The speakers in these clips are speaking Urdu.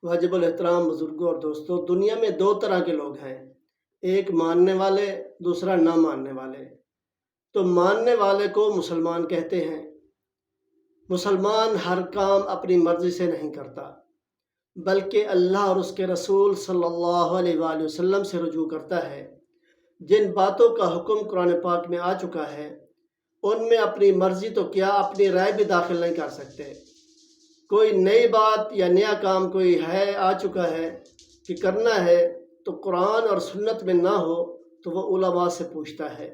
واجب الاحترام بزرگوں اور دوستوں، دنیا میں دو طرح کے لوگ ہیں، ایک ماننے والے، دوسرا نہ ماننے والے۔ تو ماننے والے کو مسلمان کہتے ہیں۔ مسلمان ہر کام اپنی مرضی سے نہیں کرتا، بلکہ اللہ اور اس کے رسول صلی اللہ علیہ وآلہ وسلم سے رجوع کرتا ہے۔ جن باتوں کا حکم قرآن پاک میں آ چکا ہے، ان میں اپنی مرضی تو کیا، اپنی رائے بھی داخل نہیں کر سکتے۔ کوئی نئی بات یا نیا کام کوئی آ چکا ہے کہ کرنا ہے، تو قرآن اور سنت میں نہ ہو تو وہ علماء سے پوچھتا ہے،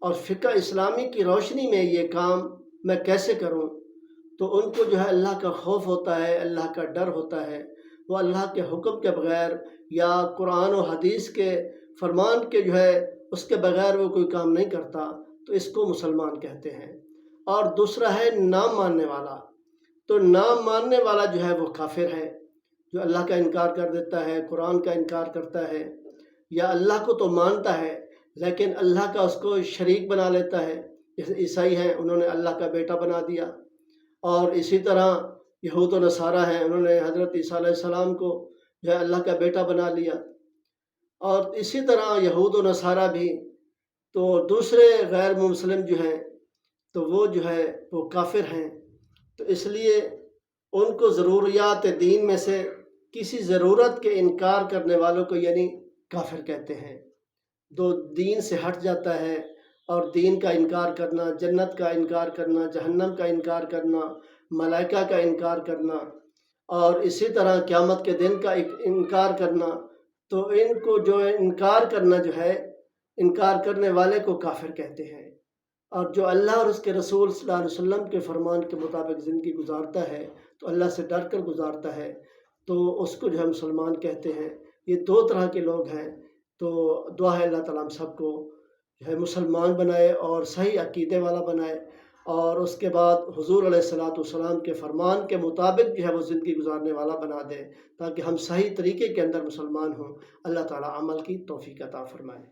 اور فقہ اسلامی کی روشنی میں یہ کام میں کیسے کروں؟ تو ان کو اللہ کا خوف ہوتا ہے، اللہ کا ڈر ہوتا ہے۔ وہ اللہ کے حکم کے بغیر یا قرآن و حدیث کے فرمان کے اس کے بغیر وہ کوئی کام نہیں کرتا، تو اس کو مسلمان کہتے ہیں۔ اور دوسرا ہے نام ماننے والا۔ تو نام ماننے والا وہ کافر ہے، جو اللہ کا انکار کر دیتا ہے، قرآن کا انکار کرتا ہے، یا اللہ کو تو مانتا ہے لیکن اللہ کا اس کو شریک بنا لیتا ہے۔ جیسے عیسائی ہیں، انہوں نے اللہ کا بیٹا بنا دیا، اور اسی طرح یہود و نصارہ ہیں، انہوں نے حضرت عیسیٰ علیہ السلام کو اللہ کا بیٹا بنا لیا۔ اور اسی طرح یہود و نصارہ بھی، تو دوسرے غیر مسلم ہیں، تو وہ وہ کافر ہیں۔ تو اس لیے ان کو ضروریات دین میں سے کسی ضرورت کے انکار کرنے والوں کو یعنی کافر کہتے ہیں۔ جو دین سے ہٹ جاتا ہے، اور دین کا انکار کرنا، جنت کا انکار کرنا، جہنم کا انکار کرنا، ملائکہ کا انکار کرنا، اور اسی طرح قیامت کے دن کا انکار کرنا، تو ان کو انکار کرنا انکار کرنے والے کو کافر کہتے ہیں۔ اور جو اللہ اور اس کے رسول صلی اللہ علیہ وسلم کے فرمان کے مطابق زندگی گزارتا ہے، تو اللہ سے ڈر کر گزارتا ہے، تو اس کو مسلمان کہتے ہیں۔ یہ دو طرح کے لوگ ہیں۔ تو دعا ہے اللہ تعالیٰ ہم سب کو مسلمان بنائے اور صحیح عقیدے والا بنائے، اور اس کے بعد حضور علیہ السلام کے فرمان کے مطابق وہ زندگی گزارنے والا بنا دے، تاکہ ہم صحیح طریقے کے اندر مسلمان ہوں۔ اللہ تعالیٰ عمل کی توفیق عطا فرمائے۔